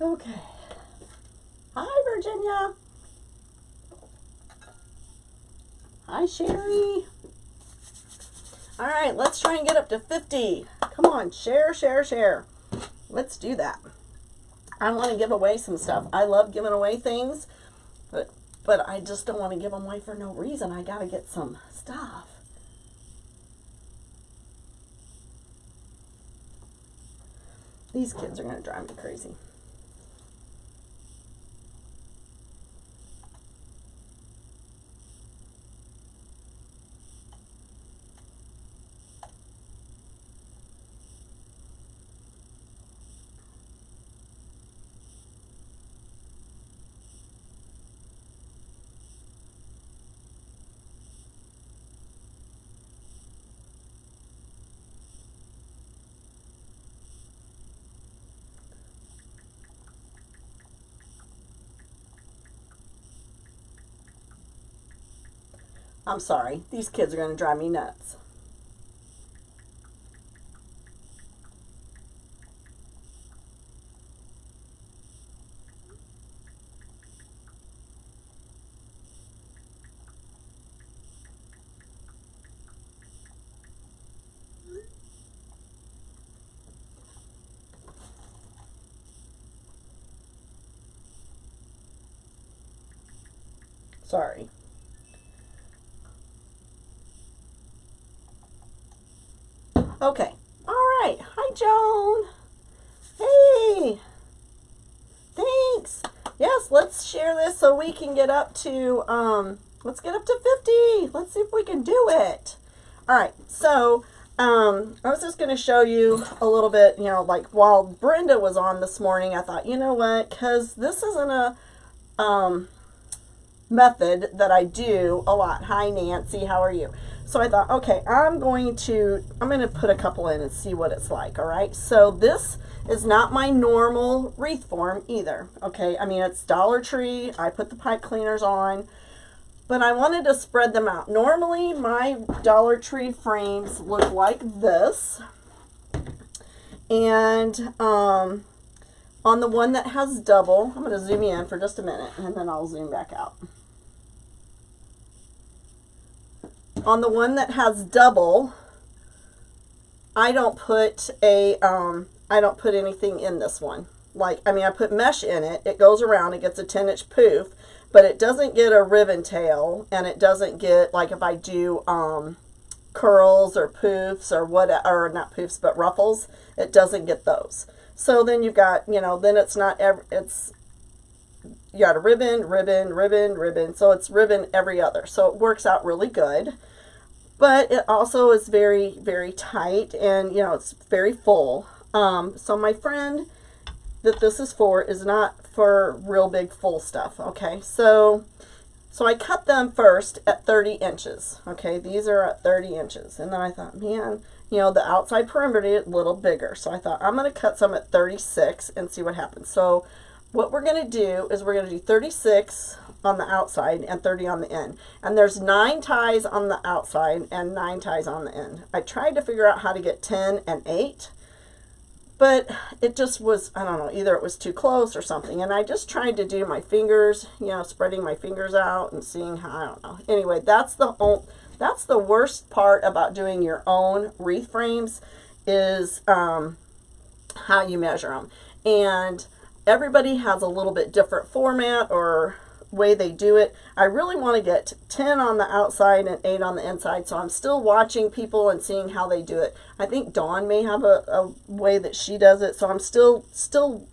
Okay. Hi, Virginia. Hi, Sherry. All right, let's try and get up to 50. Come on, share, share, share. Let's do that. I want to give away some stuff. I love giving away things, but I just don't want to give them away for no reason. I got to get some stuff. These kids are going to drive me crazy. I'm sorry. These kids are going to drive me nuts. Sorry. Okay. All right. Hi, Joan. Hey. Thanks. Yes, let's share this so we can get up to, let's get up to 50. Let's see if we can do it. All right. So, I was just going to show you a little bit, you know, like while Brenda was on this morning, I thought, you know what, because this isn't a, method that I do a lot. Hi, Nancy. How are you? So I thought, okay, I'm going to put a couple in and see what it's like. All right. So this is not my normal wreath form either. Okay. I mean, it's Dollar Tree. I put the pipe cleaners on, but I wanted to spread them out. Normally my Dollar Tree frames look like this. And, on the one that has double, I'm going to zoom in for just a minute and then I'll zoom back out. On the one that has double, I don't put anything in this one. Like, I mean, I put mesh in it. It goes around, it gets a 10-inch poof, but it doesn't get a ribbon tail, and it doesn't get, like if I do curls or poofs or what, or not poofs, but ruffles, it doesn't get those. So then you've got, you know, then it's not, it's, you got a ribbon, ribbon, ribbon, ribbon. So it's ribbon every other. So it works out really good. But it also is very, very tight and, you know, it's very full. So my friend that this is for is not for real big full stuff. Okay. So I cut them first at 30 inches. Okay. These are at 30 inches. And then I thought, man, you know, the outside perimeter is a little bigger. So I thought I'm going to cut some at 36 and see what happens. So what we're going to do is we're going to do 36 on the outside and 30 on the end. And there's 9 ties on the outside and 9 ties on the end. I tried to figure out how to get 10 and 8, but it just was, I don't know, either it was too close or something. And I just tried to do my fingers, you know, spreading my fingers out and seeing how, I don't know. Anyway, that's the worst part about doing your own wreath frames is how you measure them. And everybody has a little bit different format or way they do it. I really want to get 10 on the outside and 8 on the inside, so I'm still watching people and seeing how they do it. I think Dawn may have a way that she does it, so I'm still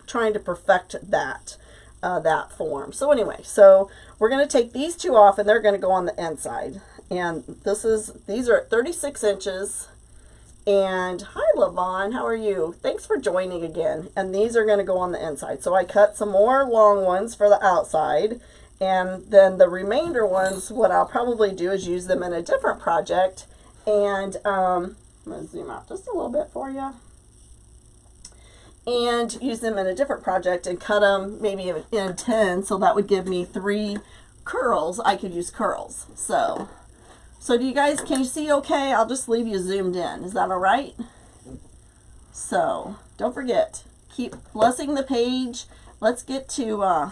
trying to perfect that that form. So anyway, so we're going to take these 2 off and they're going to go on the inside. And these are at 36 inches. And hi, Lavon, how are you? Thanks for joining again. And these are going to go on the inside. So I cut some more long ones for the outside. And then the remainder ones, what I'll probably do is use them in a different project. And I'm going to zoom out just a little bit for you. And use them in a different project and cut them maybe in 10. So that would give me 3 curls. I could use curls. So do you guys, can you see okay? I'll just leave you zoomed in. Is that all right? So don't forget, keep blessing the page. let's get to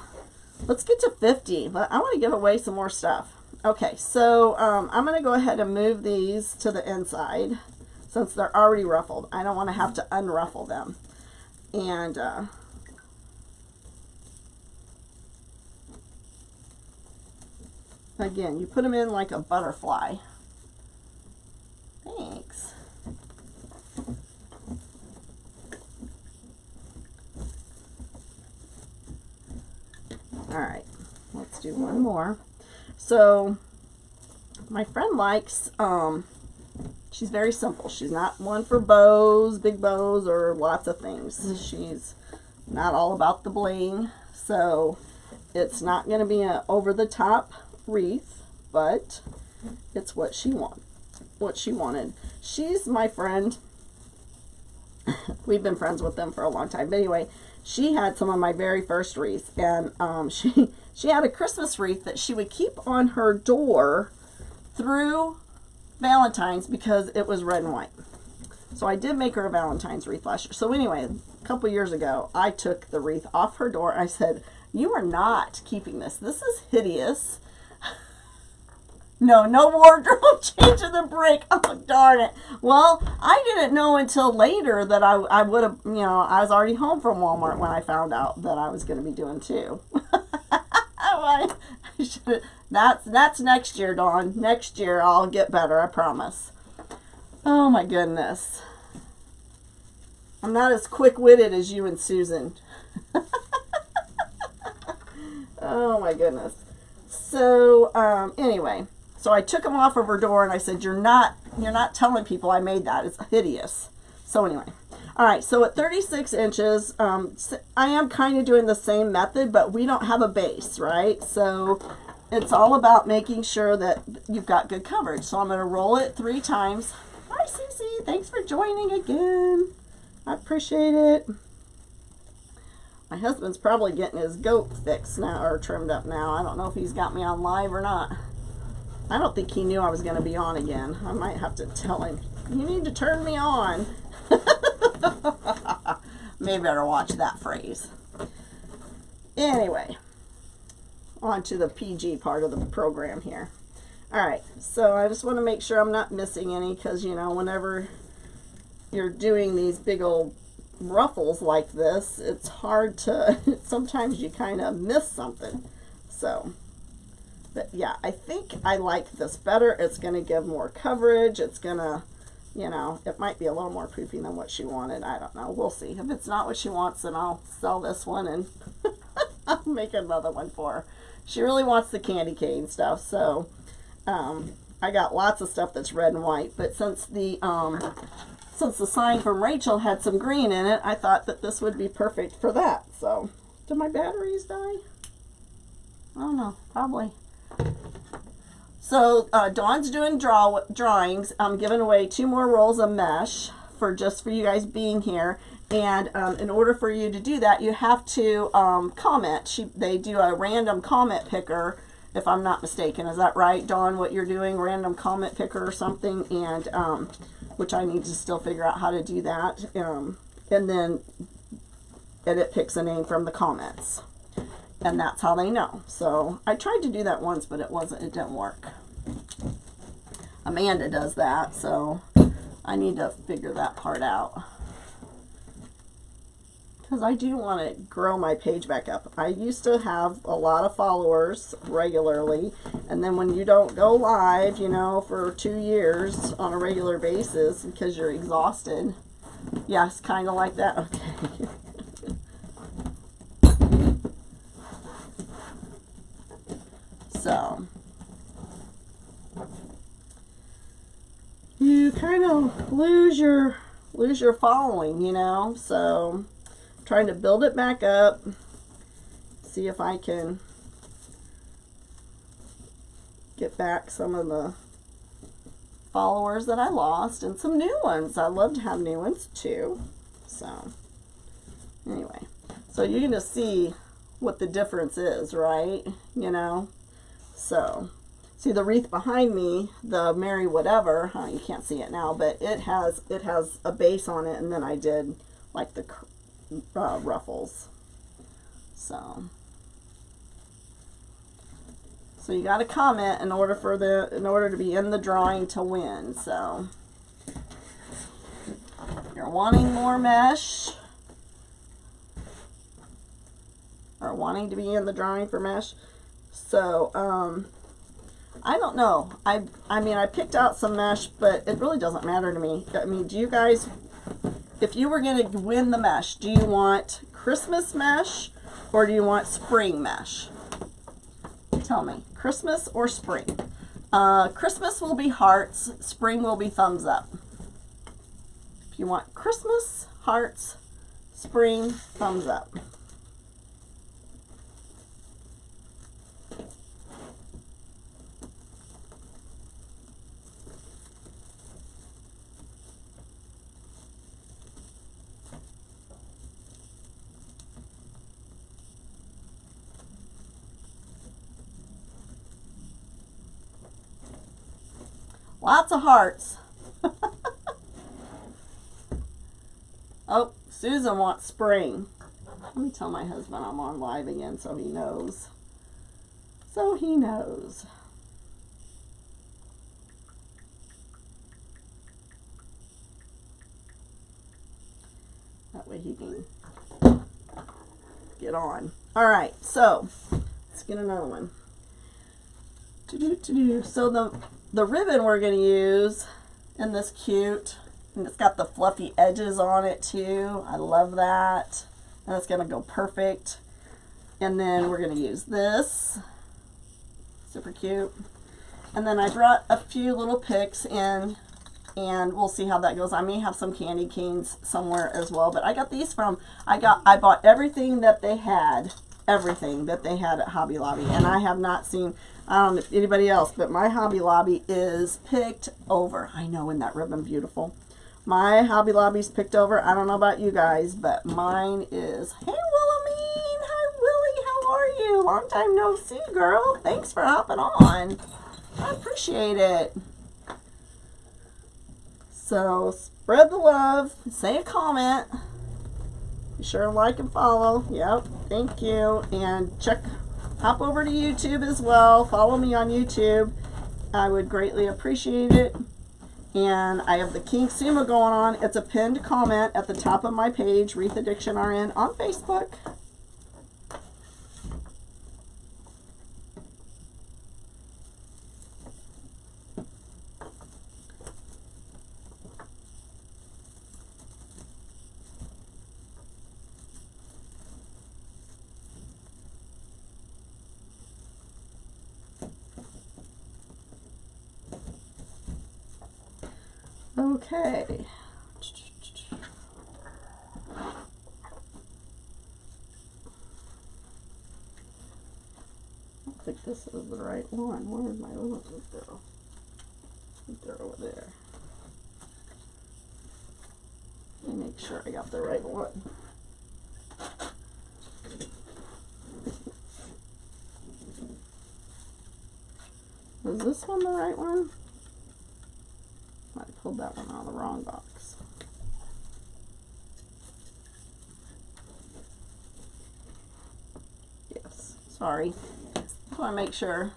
50. I want to give away some more stuff. Okay, so I'm going to go ahead and move these to the inside since they're already ruffled. I don't want to have to unruffle them. And again, you put them in like a butterfly. Thanks. All right, let's do one more. So my friend likes, she's very simple. She's not one for bows, big bows, or lots of things. She's not all about the bling. So it's not going to be an over-the-top wreath, but it's what she wanted. She's my friend. We've been friends with them for a long time. But anyway, she had some of my very first wreaths, and she had a Christmas wreath that she would keep on her door through Valentine's because it was red and white. So I did make her a Valentine's wreath last year. So anyway, a couple years ago, I took the wreath off her door. I said, "You are not keeping this. This is hideous. No wardrobe change of the break." Oh, darn it. Well, I didn't know until later that I would have, I was already home from Walmart when I found out that I was going to be doing two. That's next year, Dawn. Next year I'll get better, I promise. Oh my goodness. I'm not as quick-witted as you and Susan. Oh my goodness. So, anyway. So I took them off of her door and I said, you're not telling people I made that. It's hideous. So anyway. All right, so at 36 inches, I am kind of doing the same method, but we don't have a base, right? So it's all about making sure that you've got good coverage. So I'm going to roll it 3 times. Hi, Cece. Thanks for joining again. I appreciate it. My husband's probably getting his goat fixed now, or trimmed up now. I don't know if he's got me on live or not. I don't think he knew I was going to be on again. I might have to tell him, you need to turn me on. Maybe better watch that phrase. Anyway, on to the PG part of the program here. All right, so I just want to make sure I'm not missing any because, whenever you're doing these big old ruffles like this, it's hard to, sometimes you kind of miss something. So, but yeah, I think I like this better. It's going to give more coverage. It's going to, it might be a little more poofy than what she wanted. I don't know. We'll see. If it's not what she wants, then I'll sell this one and I'll make another one for her. She really wants the candy cane stuff, so I got lots of stuff that's red and white. But since the sign from Rachel had some green in it, I thought that this would be perfect for that. So, did my batteries die? I don't know. Probably. So Dawn's doing drawings. I'm giving away 2 more rolls of mesh for you guys being here. And in order for you to do that, you have to comment. They do a random comment picker, if I'm not mistaken. Is that right, Dawn? What you're doing, random comment picker or something, and which I need to still figure out how to do that. And then it picks a name from the comments. And that's how they know. So I tried to do that once, but it didn't work. Amanda does that, so I need to figure that part out. Because I do want to grow my page back up. I used to have a lot of followers regularly, and then when you don't go live, for 2 years on a regular basis because you're exhausted. Yes, kind of like that. Okay. So you kind of lose your following, so I'm trying to build it back up, see if I can get back some of the followers that I lost and some new ones. I love to have new ones too. So anyway, so you can just see what the difference is, right? So, see the wreath behind me, the Merry Whatever, you can't see it now, but it has a base on it, and then I did like the ruffles. So you got to comment in order to be in the drawing to win. So you're wanting more mesh or wanting to be in the drawing for mesh. So I don't know. I mean, I picked out some mesh, but it really doesn't matter to me. I mean, do you guys, if you were going to win the mesh, do you want Christmas mesh or do you want spring mesh? Tell me, Christmas or spring? Christmas will be hearts, spring will be thumbs up. If you want Christmas, hearts, spring, thumbs up. Lots of hearts. Oh, Susan wants spring. Let me tell my husband I'm on live again so he knows. So he knows. That way he can get on. All right, so let's get another one. So the ribbon we're going to use in this cute, and it's got the fluffy edges on it too. I love that. And it's going to go perfect. And then we're going to use this. Super cute. And then I brought a few little picks in, and we'll see how that goes. I may have some candy canes somewhere as well, but I got these from, I bought everything that they had at Hobby Lobby, and I have not seen, I don't know if anybody else, but my Hobby Lobby is picked over. I know, isn't that ribbon beautiful? My Hobby Lobby's picked over. I don't know about you guys, but mine is. Hey, Willamine! Hi, Willie! How are you? Long time no see, girl. Thanks for hopping on. I appreciate it. So, spread the love. Say a comment. Be sure to like and follow. Yep, thank you. And hop over to YouTube as well. Follow me on YouTube. I would greatly appreciate it. And I have the King Suma going on. It's a pinned comment at the top of my page, Wreath Addiction RN on Facebook. Okay. I don't think this is the right one. Where did my little one go? They're over there. Let me make sure I got the right one. Was this one the right one? I pulled that one out of the wrong box. Yes, sorry. I want to make sure.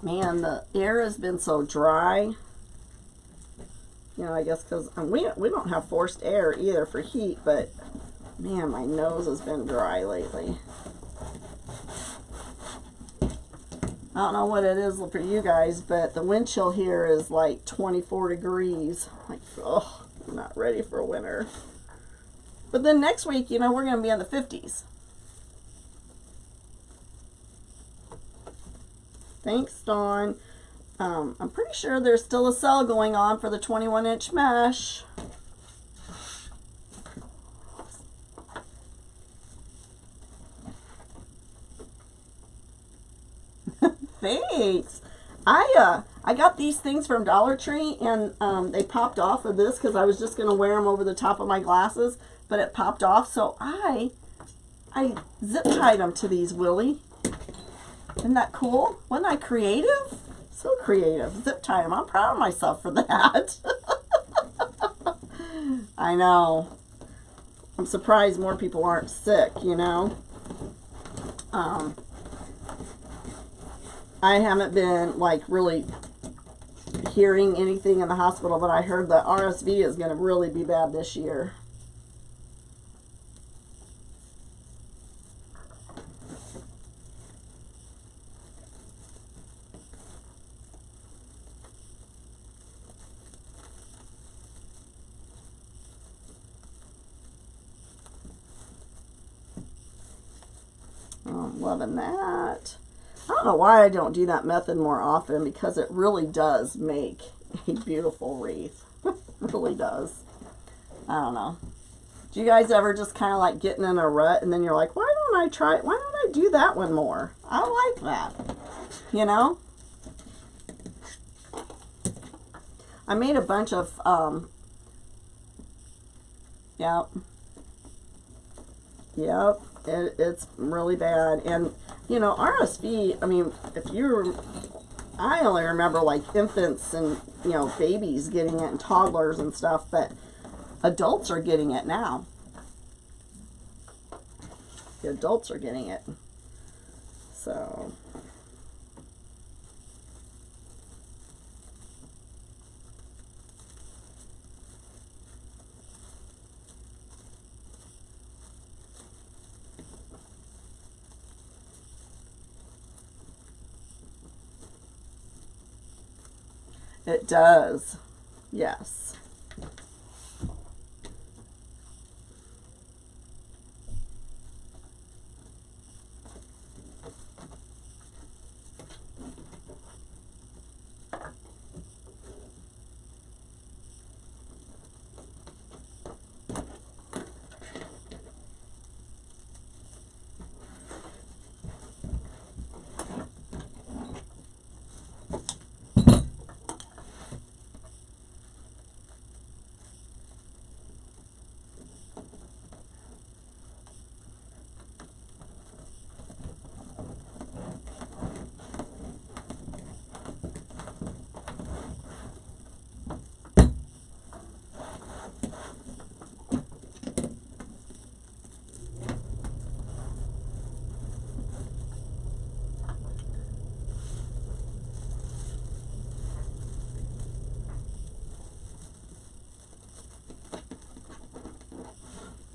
Man, the air has been so dry. You know, I guess because we don't have forced air either for heat, but man, my nose has been dry lately. I don't know what it is for you guys, but the wind chill here is like 24 degrees. Like, oh, I'm not ready for winter. But then next week, you know, we're going to be in the 50s. Thanks, Dawn. I'm pretty sure there's still a sale going on for the 21-inch mesh. Thanks. I got these things from Dollar Tree, and they popped off of this because I was just going to wear them over the top of my glasses, but it popped off, so I zip tied them to these, Willie. Isn't that cool? Wasn't I creative? So creative. Zip tie them. I'm proud of myself for that. I know. I'm surprised more people aren't sick, you know. I haven't been like really hearing anything in the hospital, but I heard that RSV is going to really be bad this year. I'm loving that. I don't know why I don't do that method more often, because it really does make a beautiful wreath. It really does. I don't know. Do you guys ever just kind of like getting in a rut and then you're like, why don't I do that one more? I like that. You know? I made a bunch of, yep. Yep. It's really bad. And, you know, RSV, I mean, I only remember like infants and, you know, babies getting it and toddlers and stuff, but adults are getting it now. The adults are getting it. So. It does. Yes.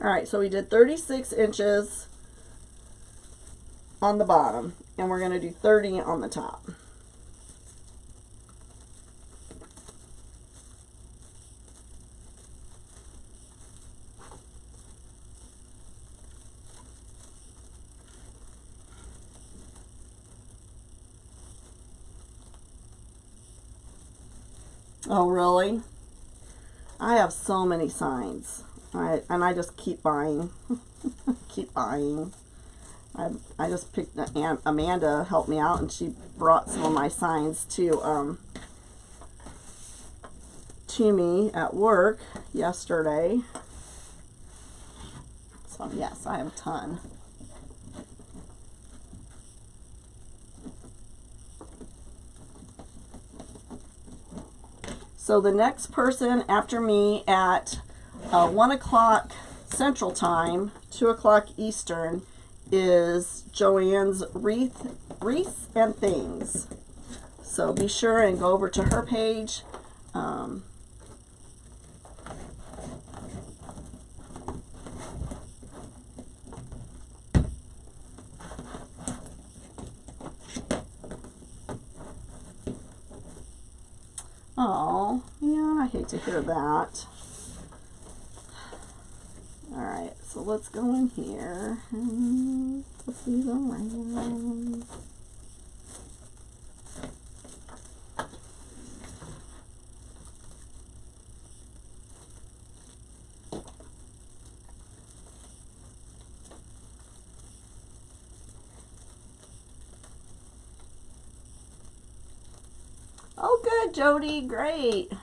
All right, so we did 36 inches on the bottom, and we're going to do 30 on the top. Oh, really? I have so many signs. And I just keep buying. Keep buying. I just picked Amanda helped me out, and she brought some of my signs to me at work yesterday. So yes, I have a ton. So the next person after me at 1 o'clock Central Time, 2 o'clock Eastern, is Joanne's Wreath and Things. So be sure and go over to her page. Oh, yeah, I hate to hear that. Alright, so let's go in here and put these around. Oh, good, Jody. Great.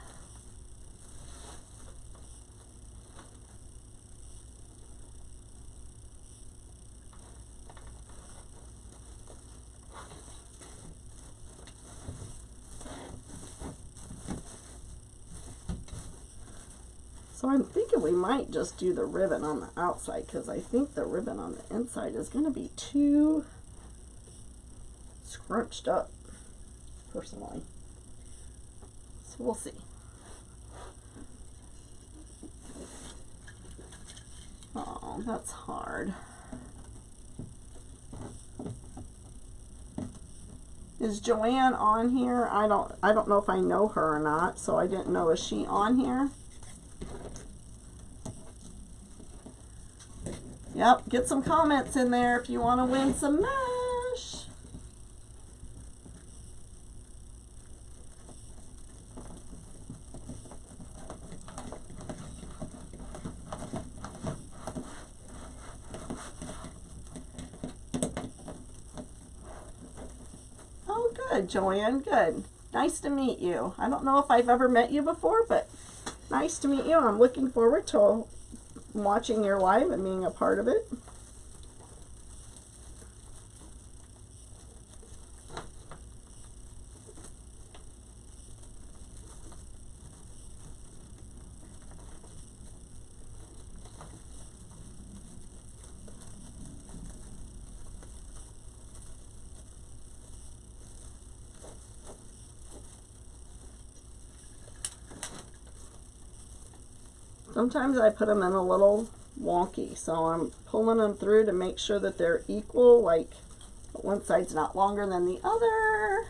So I'm thinking we might just do the ribbon on the outside, because I think the ribbon on the inside is going to be too scrunched up, personally. So we'll see. Oh, that's hard. Is Joanne on here? I don't know if I know her or not, so I didn't know. Is she on here? Yep, get some comments in there if you want to win some mesh. Oh, good, Joanne, good. Nice to meet you. I don't know if I've ever met you before, but nice to meet you. I'm looking forward to watching your live and being a part of it. Sometimes I put them in a little wonky, so I'm pulling them through to make sure that they're equal, like one side's not longer than the other.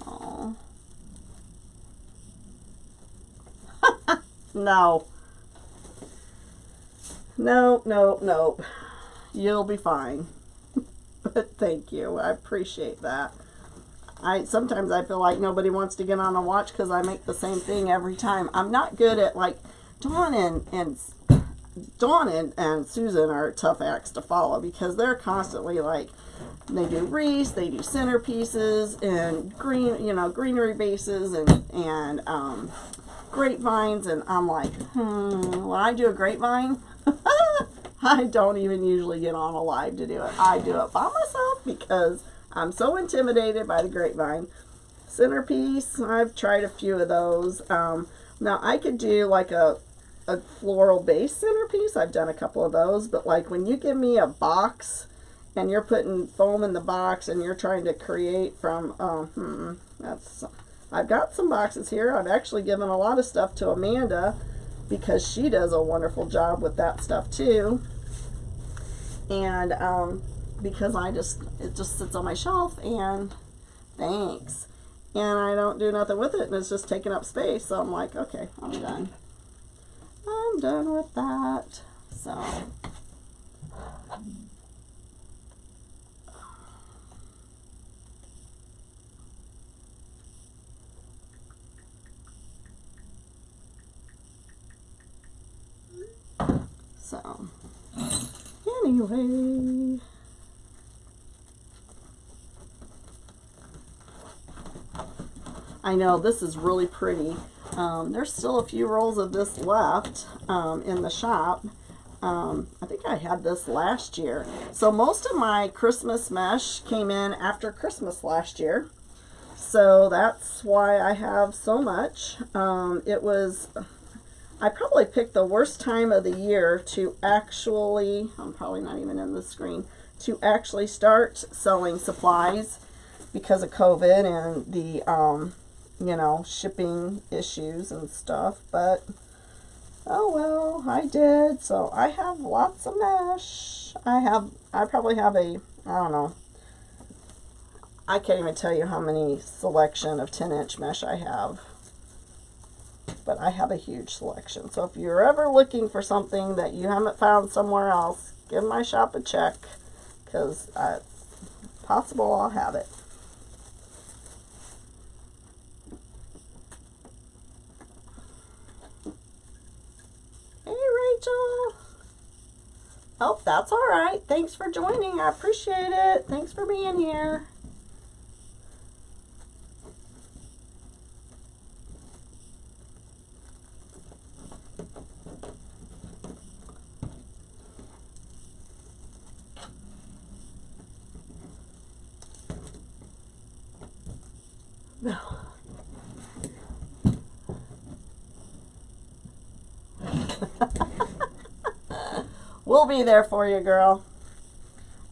Oh. No. No, no, no. You'll be fine. But thank you. I appreciate that. Sometimes I feel like nobody wants to get on a watch because I make the same thing every time. I'm not good at, like, Dawn and Susan are tough acts to follow because they're constantly like, they do wreaths, they do centerpieces and greenery bases and grapevines, and I'm like, when I do a grapevine, I don't even usually get on a live to do it. I do it by myself because I'm so intimidated by the grapevine. Centerpiece, I've tried a few of those. Now I could do like a floral base centerpiece. I've done a couple of those, but like when you give me a box and you're putting foam in the box and you're trying to create from, I've got some boxes here. I've actually given a lot of stuff to Amanda because she does a wonderful job with that stuff too. And because it just sits on my shelf and thanks. And I don't do nothing with it and it's just taking up space. So I'm like, okay, I'm done. I'm done with that. So. So, anyway. I know this is really pretty. There's still a few rolls of this left in the shop. I think I had this last year. So most of my Christmas mesh came in after Christmas last year. So that's why I have so much. I probably picked the worst time of the year to actually, I'm probably not even in the screen, to actually start selling supplies because of COVID and the, shipping issues and stuff. But, oh well, I did. So I have lots of mesh. I probably have I don't know. I can't even tell you how many selection of 10-inch mesh I have. But I have a huge selection. So if you're ever looking for something that you haven't found somewhere else, give my shop a check, because it's possible I'll have it. Hey, Rachel. Oh, that's all right. Thanks for joining. I appreciate it. Thanks for being here. We'll be there for you, girl.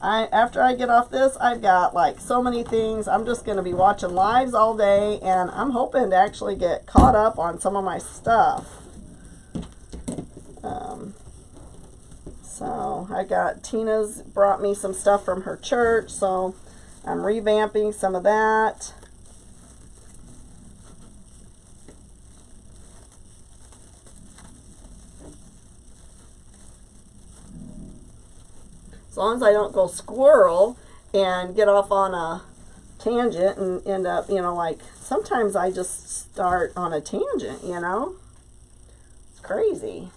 After I get off this, I've got like so many things. I'm just going to be watching lives all day, and I'm hoping to actually get caught up on some of my stuff. So I got, Tina's brought me some stuff from her church, so I'm revamping some of that. As long as I don't go squirrel and get off on a tangent and end up, you know, like sometimes I just start on a tangent, you know. It's crazy.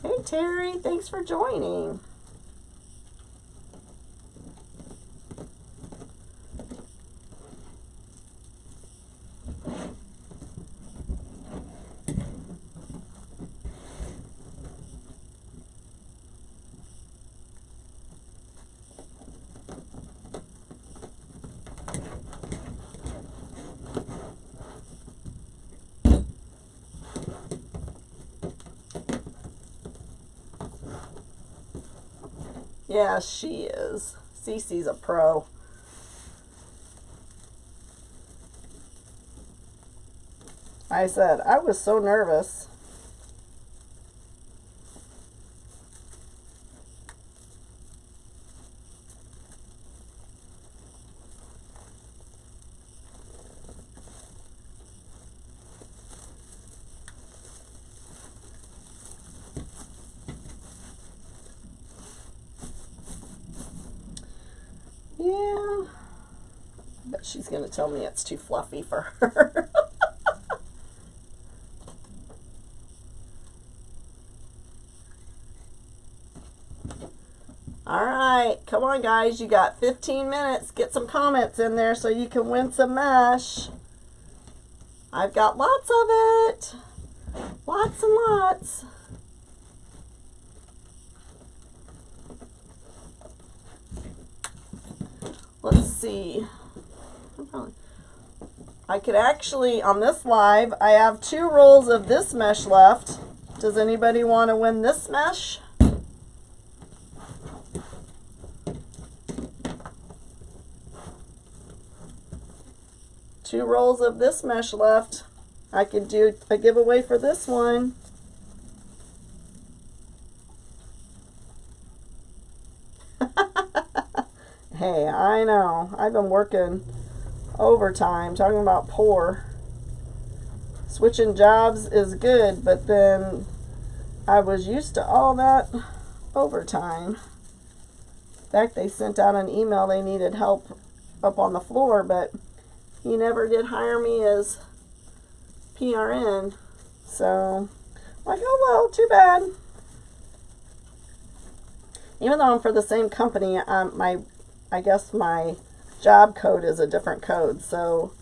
Hey Terry, thanks for joining. Yeah, she is. Cece's a pro. I said, I was so nervous. Yeah, I bet she's going to tell me it's too fluffy for her. All right, come on guys, you got 15 minutes. Get some comments in there so you can win some mesh. I've got lots of it. Lots and lots. Let's see. I could actually, on this live, I have 2 rolls of this mesh left. Does anybody want to win this mesh? Two rolls of this mesh left. I could do a giveaway for this one. Hey, I know. I've been working overtime, talking about poor. Switching jobs is good, but then I was used to all that overtime. In fact, they sent out an email they needed help up on the floor, but he never did hire me as PRN. So, like, oh well, too bad. Even though I'm for the same company, I guess my job code is a different code, so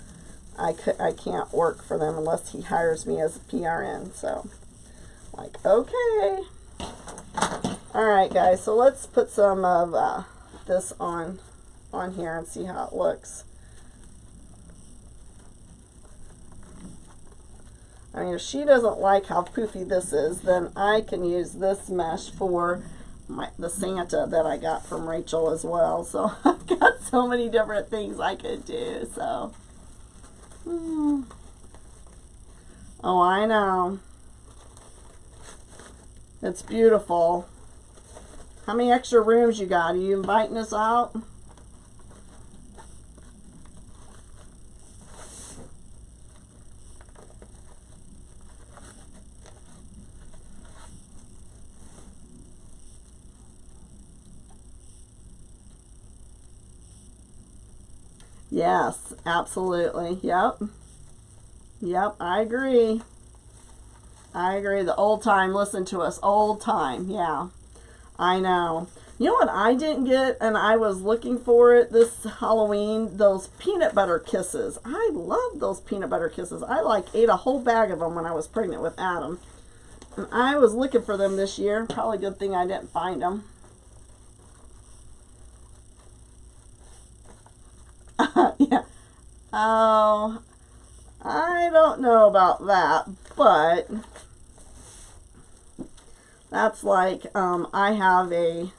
I can't work for them unless he hires me as a PRN. So, like, okay. All right, guys. So let's put some of this on here and see how it looks. I mean, if she doesn't like how poofy this is, then I can use this mesh for the Santa that I got from Rachel as well. So I've got so many different things I could do. So, oh, I know. It's beautiful. How many extra rooms you got? Are you inviting us out? Yes, absolutely. Yep. Yep, I agree. I agree. The old time, listen to us. Old time. Yeah, I know. You know what I didn't get, and I was looking for it this Halloween? Those peanut butter kisses. I love those peanut butter kisses. I like ate a whole bag of them when I was pregnant with Adam. And I was looking for them this year. Probably a good thing I didn't find them. Yeah. Oh, I don't know about that, but That's like, I have a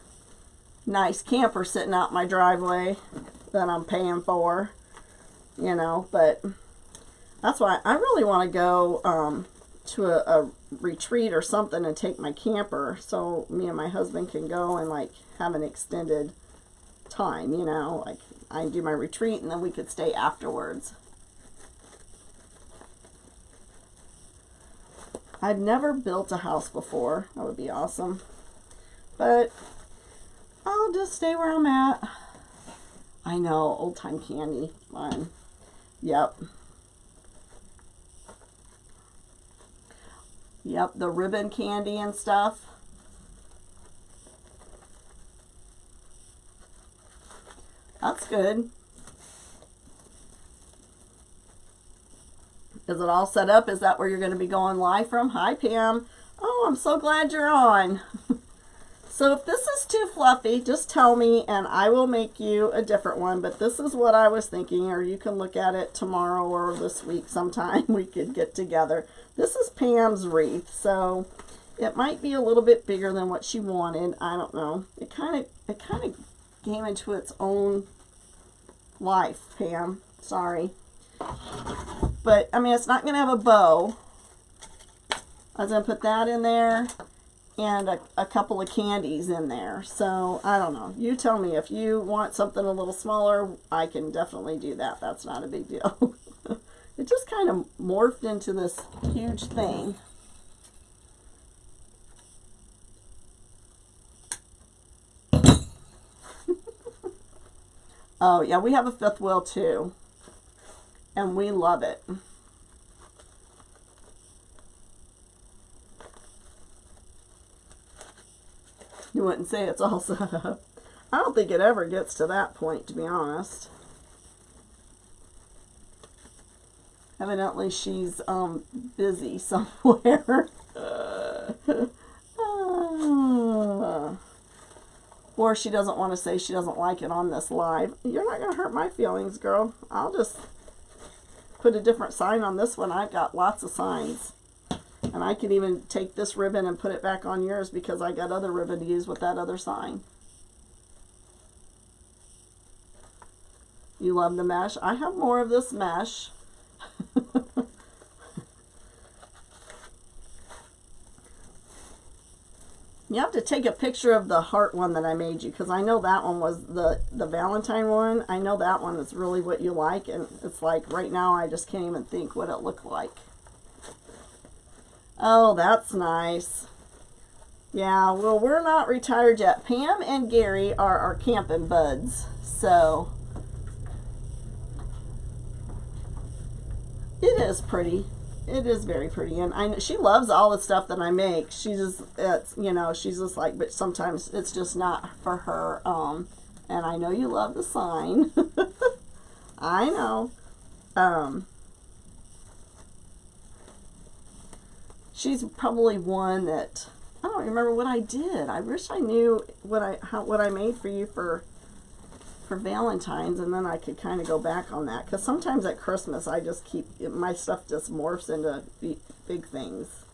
nice camper sitting out my driveway that I'm paying for, you know, but that's why I really want to go to a retreat or something and take my camper so me and my husband can go and like have an extended time, you know, like I can do my retreat and then we could stay afterwards. I've never built a house before. That would be awesome. But I'll just stay where I'm at. I know, old time candy. Fun. Yep. Yep, the ribbon candy and stuff. That's good. Is it all set up? Is that where you're going to be going live from? Hi, Pam. Oh, I'm so glad you're on. So if this is too fluffy, just tell me and I will make you a different one. But this is what I was thinking, or you can look at it tomorrow or this week sometime. We could get together. This is Pam's wreath, so it might be a little bit bigger than what she wanted. I don't know. It kind of came into its own life, Pam. Sorry. But, I mean, it's not going to have a bow. I was going to put that in there and a couple of candies in there. So, I don't know. You tell me. If you want something a little smaller, I can definitely do that. That's not a big deal. It just kind of morphed into this huge thing. Oh, yeah, we have a fifth wheel too. And we love it. You wouldn't say it's all set up. I don't think it ever gets to that point, to be honest. Evidently, she's busy somewhere. Or she doesn't want to say she doesn't like it on this live. You're not going to hurt my feelings, girl. I'll just put a different sign on this one. I've got lots of signs. And I can even take this ribbon and put it back on yours because I got other ribbon to use with that other sign. You love the mesh? I have more of this mesh. You have to take a picture of the heart one that I made you, because I know that one was the Valentine one. I know that one is really what you like, and it's like right now I just can't even think what it looked like. Oh, that's nice. Yeah, well, we're not retired yet. Pam and Gary are our camping buds, so it is pretty. It is very pretty, and I know she loves all the stuff that I make. She just, it's, you know, she's just like, but sometimes it's just not for her. And I know you love the sign. I know. She's probably one that I don't remember what I did. I wish I knew what I made for you for Valentine's, and then I could kind of go back on that, because sometimes at Christmas I just keep my stuff just morphs into big things.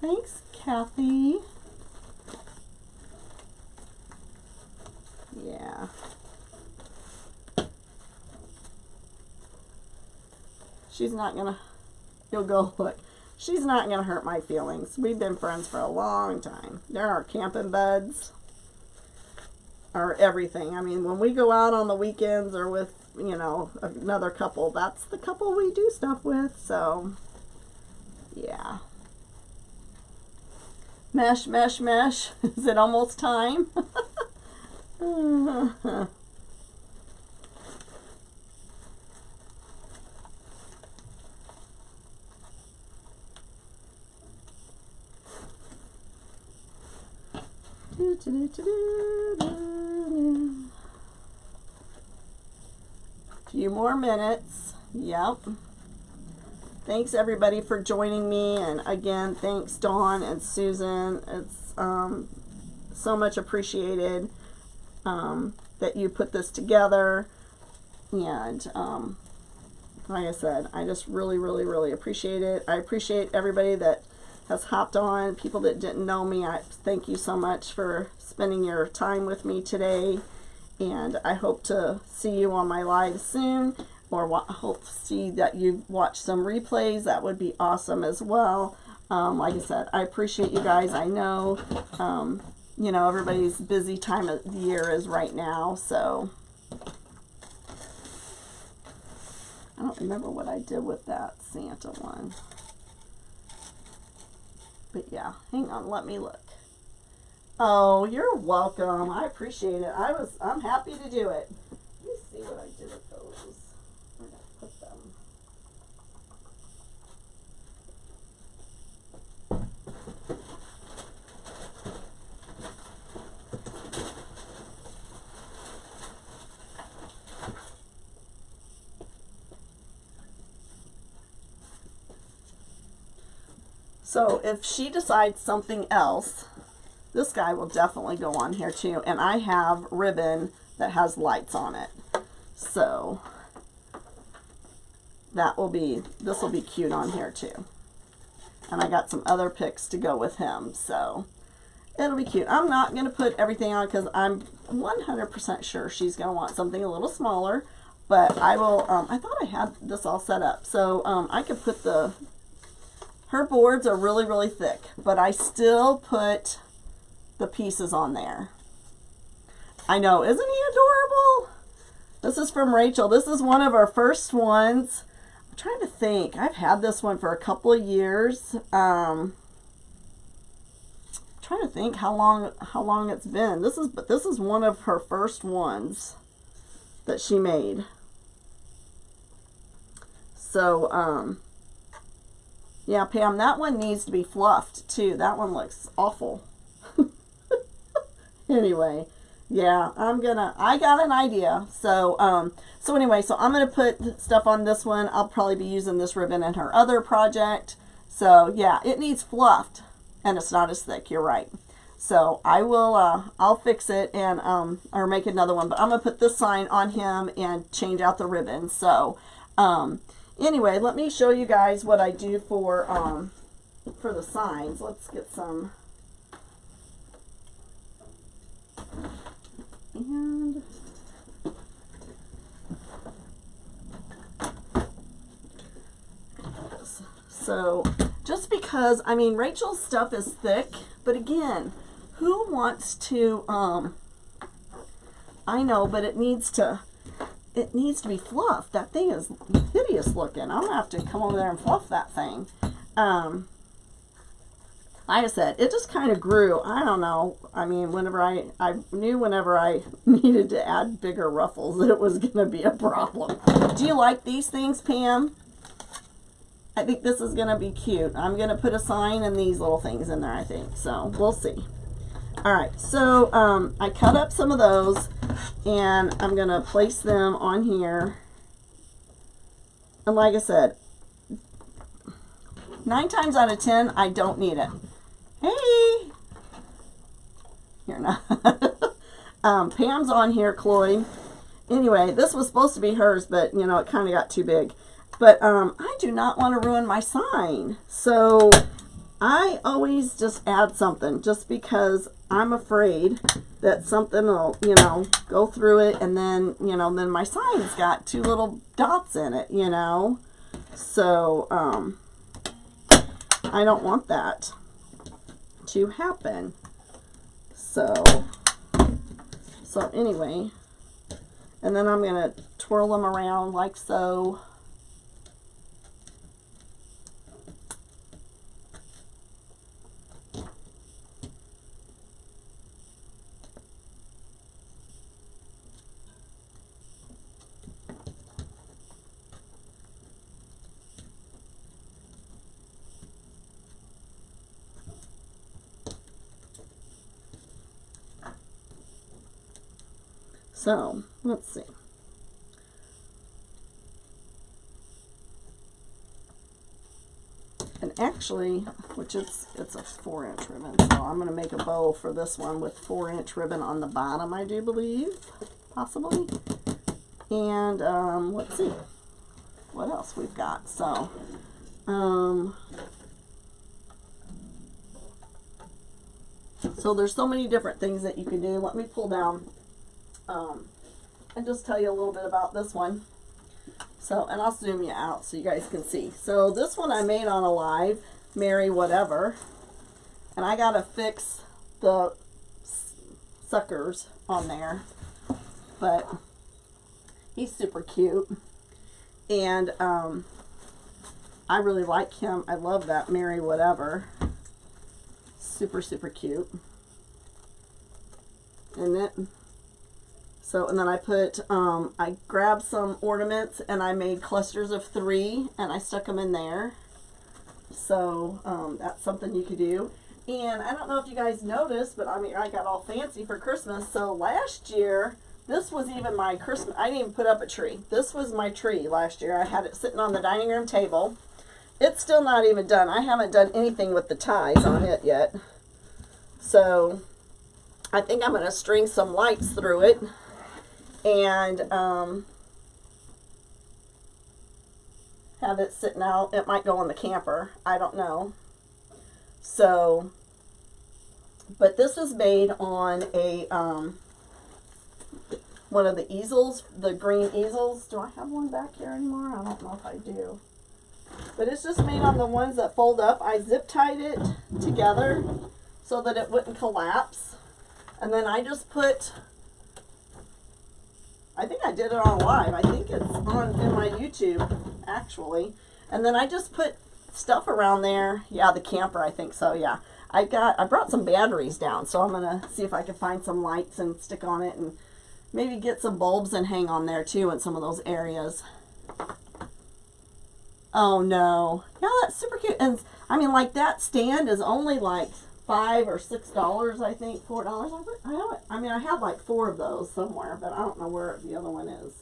Thanks, Kathy. Yeah. She's not gonna, you'll go look. She's not gonna hurt my feelings. We've been friends for a long time. They're our camping buds. Or everything. I mean, when we go out on the weekends or with, you know, another couple, that's the couple we do stuff with. So, yeah. Mesh, mesh, mesh. Is it almost time? Few more minutes. Yep. Thanks everybody for joining me, and again, thanks Dawn and Susan. It's so much appreciated that you put this together, and like I said, I just really, really, really appreciate it. I appreciate everybody that has hopped on, people that didn't know me. I thank you so much for spending your time with me today, and I hope to see you on my live soon, or hope to see that you watch some replays. That would be awesome as well. Like I said, I appreciate you guys. I know, you know, everybody's busy time of the year is right now, so I don't remember what I did with that Santa one. But yeah, hang on, let me look. Oh, you're welcome. I appreciate it. I'm happy to do it. Let me see what I did with those. Where did I put them? So if she decides something else, this guy will definitely go on here too. And I have ribbon that has lights on it. So this will be cute on here too. And I got some other picks to go with him. So it'll be cute. I'm not going to put everything on because I'm 100% sure she's going to want something a little smaller. But I will, I thought I had this all set up. So I could put her boards are really, really thick, but I still put the pieces on there. I know, isn't he adorable? This is from Rachel. This is one of our first ones. I'm trying to think. I've had this one for a couple of years. I'm trying to think how long it's been. This is one of her first ones that she made. So, yeah, Pam, that one needs to be fluffed too. That one looks awful. Anyway, yeah, I got an idea. So, anyway, so I'm gonna put stuff on this one. I'll probably be using this ribbon in her other project. So yeah, it needs fluffed, and it's not as thick. You're right. So I will, I'll fix it and or make another one. But I'm gonna put this sign on him and change out the ribbon. So, anyway, let me show you guys what I do for the signs. Let's get some. And so just because, I mean, Rachel's stuff is thick, but again, who wants to, I know, but it needs to be fluffed. That thing is hideous looking. I'm gonna have to come over there and fluff that thing. Like I said, it just kind of grew. I don't know. I mean, whenever I knew whenever I needed to add bigger ruffles that it was going to be a problem. Do you like these things, Pam? I think this is going to be cute. I'm going to put a sign and these little things in there, I think. So, we'll see. All right. So, I cut up some of those and I'm going to place them on here. And like I said, 9 times out of 10, I don't need it. Hey! You're not. Pam's on here, Chloe. Anyway, this was supposed to be hers, but, you know, it kind of got too big. But I do not want to ruin my sign. So I always just add something just because I'm afraid that something will, you know, go through it. And then, you know, then my sign's got 2 little dots in it, you know. So I don't want that to happen. So anyway, and then I'm going to twirl them around like so. So, let's see. And actually, which it's a 4-inch ribbon, so I'm going to make a bow for this one with 4-inch ribbon on the bottom, I do believe, possibly. And let's see. what else we've got. So, so there's so many different things that you can do. Let me pull down and just tell you a little bit about this one. So, and I'll zoom you out so you guys can see. So this one I made on a live, Mary Whatever. And I gotta fix the suckers on there. But he's super cute. And I really like him. I love that Mary Whatever. Super, super cute. Isn't it? So, and then I put, I grabbed some ornaments and I made clusters of 3 and I stuck them in there. So, that's something you could do. And I don't know if you guys noticed, but I mean, I got all fancy for Christmas. So last year, this was even my Christmas, I didn't even put up a tree. This was my tree last year. I had it sitting on the dining room table. It's still not even done. I haven't done anything with the ties on it yet. So, I think I'm going to string some lights through it. And have it sitting out. It might go on the camper. I don't know. So, but this was made on a one of the easels, the green easels. Do I have one back here anymore? I don't know if I do. But it's just made on the ones that fold up. I zip tied it together so that it wouldn't collapse. And then I just put, I think I did it on live. I think it's on in my YouTube, actually. And then I just put stuff around there. Yeah, the camper, I think so, yeah. I brought some batteries down, so I'm going to see if I can find some lights and stick on it and maybe get some bulbs and hang on there too in some of those areas. Oh no. Yeah, that's super cute. And I mean, like, that stand is only like $5 or $6, I think, $4. I mean, I have like 4 of those somewhere, but I don't know where the other one is.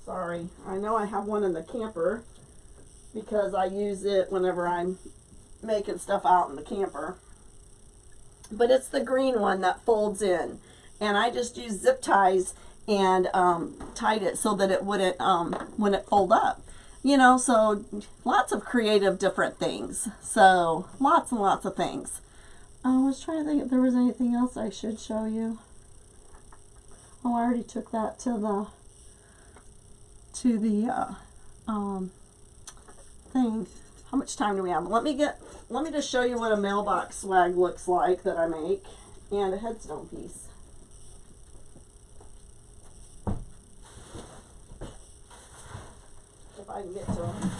Sorry. I know I have one in the camper because I use it whenever I'm making stuff out in the camper. But it's the green one that folds in. And I just used zip ties and tied it so that it wouldn't, wouldn't fold up. You know, so lots of creative different things. So lots and lots of things. I was trying to think if there was anything else I should show you. Oh, I already took that to the thing. How much time do we have? Let me just show you what a mailbox swag looks like that I make, and a headstone piece. If I can get to them.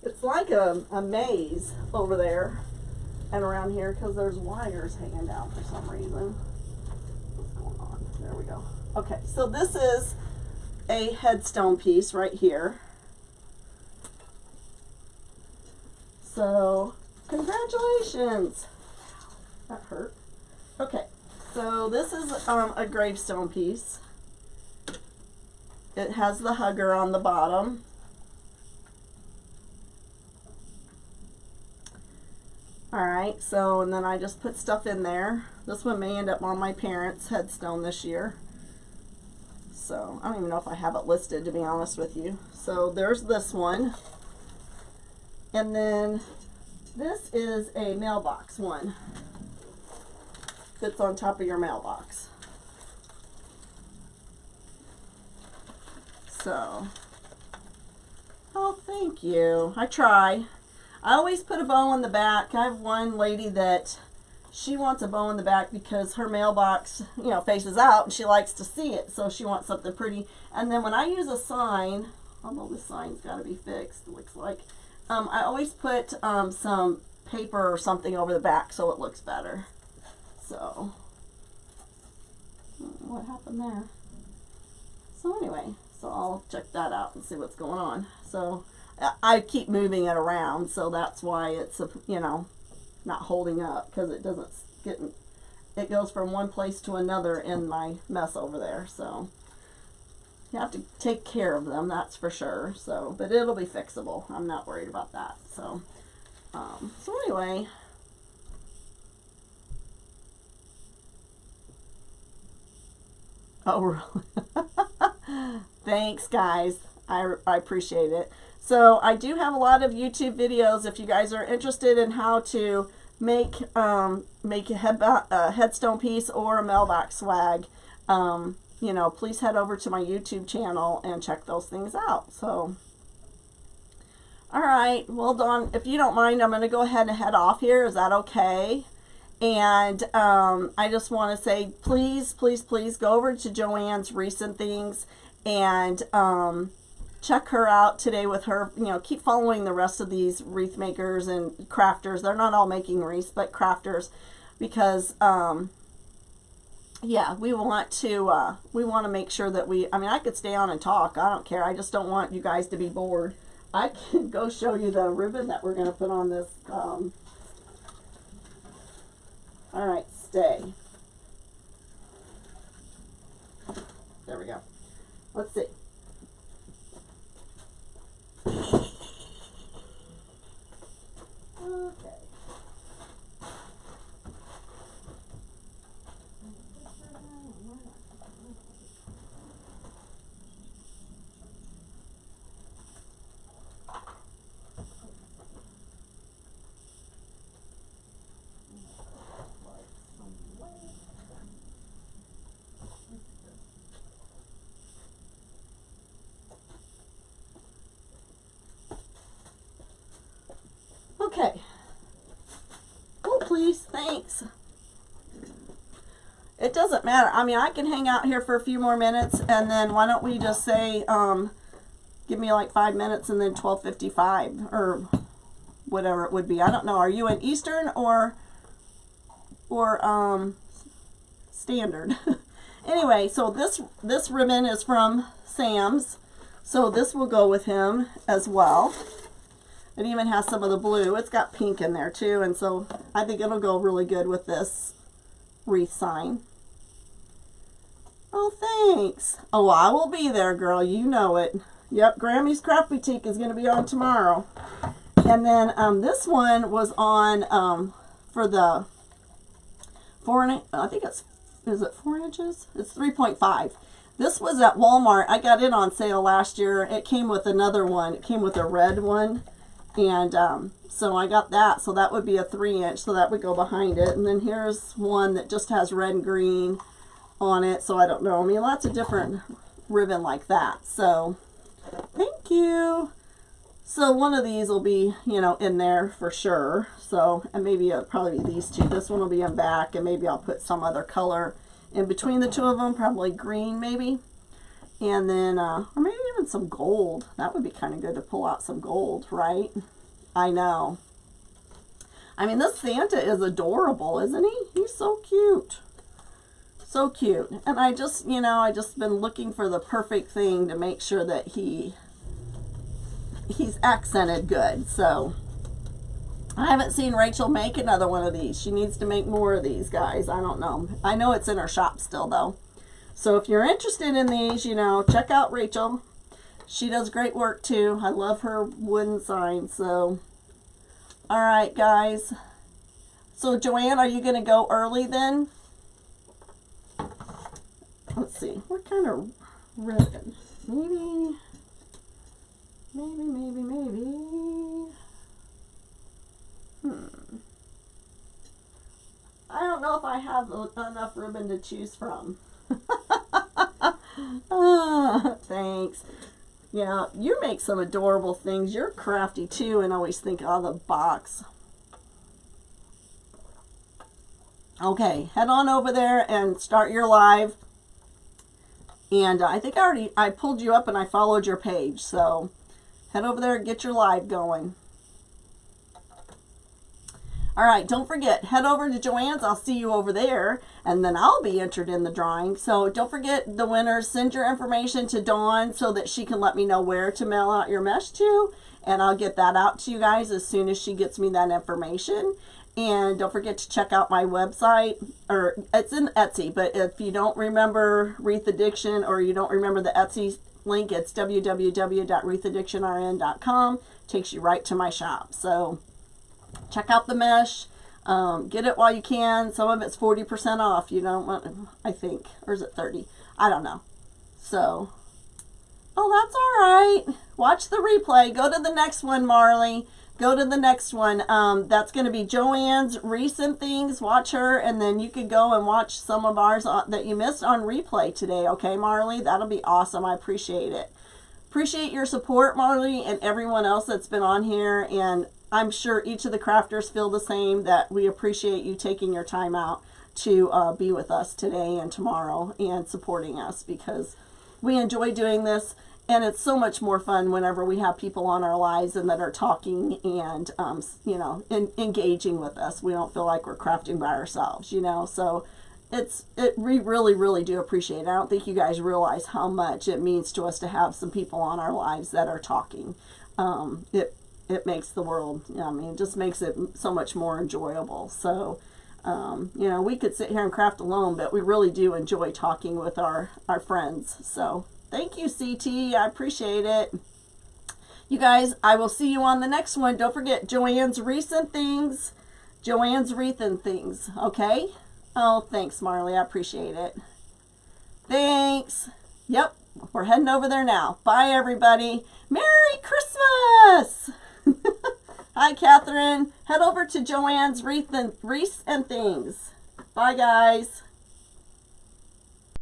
It's like a maze over there and around here because there's wires hanging down for some reason. What's going on? There we go. Okay, so this is a headstone piece right here. So, congratulations. That hurt. Okay, so this is a gravestone piece. It has the hugger on the bottom. Alright, so, and then I just put stuff in there. This one may end up on my parents' headstone this year. So, I don't even know if I have it listed, to be honest with you. So, there's this one. And then, this is a mailbox one. Fits on top of your mailbox. So, oh, thank you. I try. I always put a bow in the back. I have one lady that she wants a bow in the back because her mailbox, you know, faces out and she likes to see it. So she wants something pretty. And then when I use a sign, although the sign's got to be fixed, it looks like, I always put some paper or something over the back so it looks better. So, what happened there? So anyway, so I'll check that out and see what's going on. So I keep moving it around, so that's why it's, you know, not holding up, because it doesn't get, it goes from one place to another in my mess over there. So you have to take care of them, that's for sure. So, but it'll be fixable. I'm not worried about that. So, so anyway. Oh, really? Thanks, guys. I appreciate it. So I do have a lot of YouTube videos if you guys are interested in how to make a headstone piece or a mailbox swag. You know, please head over to my YouTube channel and check those things out. So, all right. Well, Dawn, if you don't mind, I'm going to go ahead and head off here. Is that okay? And I just want to say, please, please, please go over to Joanne's Recent Things and check her out today with her. You know, keep following the rest of these wreath makers and crafters. They're not all making wreaths, but crafters, because yeah, we want to make sure that I mean, I could stay on and talk. I don't care. I just don't want you guys to be bored. I can go show you the ribbon that we're going to put on this. All right, stay. There we go. Let's see. Okay. Okay. Oh, please, thanks. It doesn't matter. I mean, I can hang out here for a few more minutes, and then why don't we just say, give me like 5 minutes, and then 12:55 or whatever it would be. I don't know. Are you in Eastern or Standard? Anyway, so this ribbon is from Sam's, so this will go with him as well. It even has some of the blue. It's got pink in there too, and so I think it'll go really good with this wreath sign. Oh, thanks. Oh, I will be there, girl. You know it. Yep, Grammy's Craft Boutique is going to be on tomorrow. And then this one was on for the 4 I think it's, is it 4 inches? It's 3.5. This was at Walmart. I got it on sale last year. It came with another one. It came with a red one. And so I got that. So that would be a 3-inch. So that would go behind it. And then here's one that just has red and green on it. So I don't know. I mean, lots of different ribbon like that. So thank you. So one of these will be, you know, in there for sure. So, and maybe it'll probably be these two. This one will be in back, and maybe I'll put some other color in between the two of them. Probably green, maybe. And then, or maybe even some gold. That would be kind of good to pull out some gold, right? I know. I mean, this Santa is adorable, isn't he? He's so cute. So cute. And I just, you know, I just been looking for the perfect thing to make sure that he's accented good. So, I haven't seen Rachel make another one of these. She needs to make more of these, guys. I don't know. I know it's in her shop still, though. So if you're interested in these, you know, check out Rachel. She does great work too. I love her wooden signs. So, all right, guys. So Joanne, are you going to go early then? Let's see. What kind of ribbon? Maybe. I don't know if I have enough ribbon to choose from. Thanks. Yeah, you make some adorable things. You're crafty too, and always think out of the box. Okay, head on over there and start your live. And I think I pulled you up and I followed your page. So head over there and get your live going. All right, don't forget, head over to Joanne's. I'll see you over there, and then I'll be entered in the drawing. So don't forget the winners. Send your information to Dawn so that she can let me know where to mail out your mesh to, and I'll get that out to you guys as soon as she gets me that information. And don't forget to check out my website, or it's in Etsy, but if you don't remember Wreath Addiction, or you don't remember the Etsy link, it's www.wreathaddictionrn.com. Takes you right to my shop. So check out the mesh. Get it while you can. Some of it's 40% off. You don't want, I think, or is it 30? I don't know. So, oh, that's all right. Watch the replay. Go to the next one, Marley. Go to the next one. That's going to be Joanne's recent things. Watch her, and then you could go and watch some of ours that you missed on replay today. Okay, Marley? That'll be awesome. I appreciate it. Appreciate your support, Marley, and everyone else that's been on here. And I'm sure each of the crafters feel the same, that we appreciate you taking your time out to be with us today and tomorrow and supporting us, because we enjoy doing this. And it's so much more fun whenever we have people on our lives and that are talking and, you know, engaging with us. We don't feel like we're crafting by ourselves, you know. So we really, really do appreciate it. I don't think you guys realize how much it means to us to have some people on our lives that are talking. It makes the world, I mean, it just makes it so much more enjoyable. So, you know, we could sit here and craft alone, but we really do enjoy talking with our friends. So, thank you, CT. I appreciate it. You guys, I will see you on the next one. Don't forget Joanne's recent things. Joanne's Wreath and things. Okay? Oh, thanks, Marley. I appreciate it. Thanks. Yep. We're heading over there now. Bye, everybody. Merry Christmas! Hi, Catherine. Head over to Joanne's Wreath and things. Bye, guys.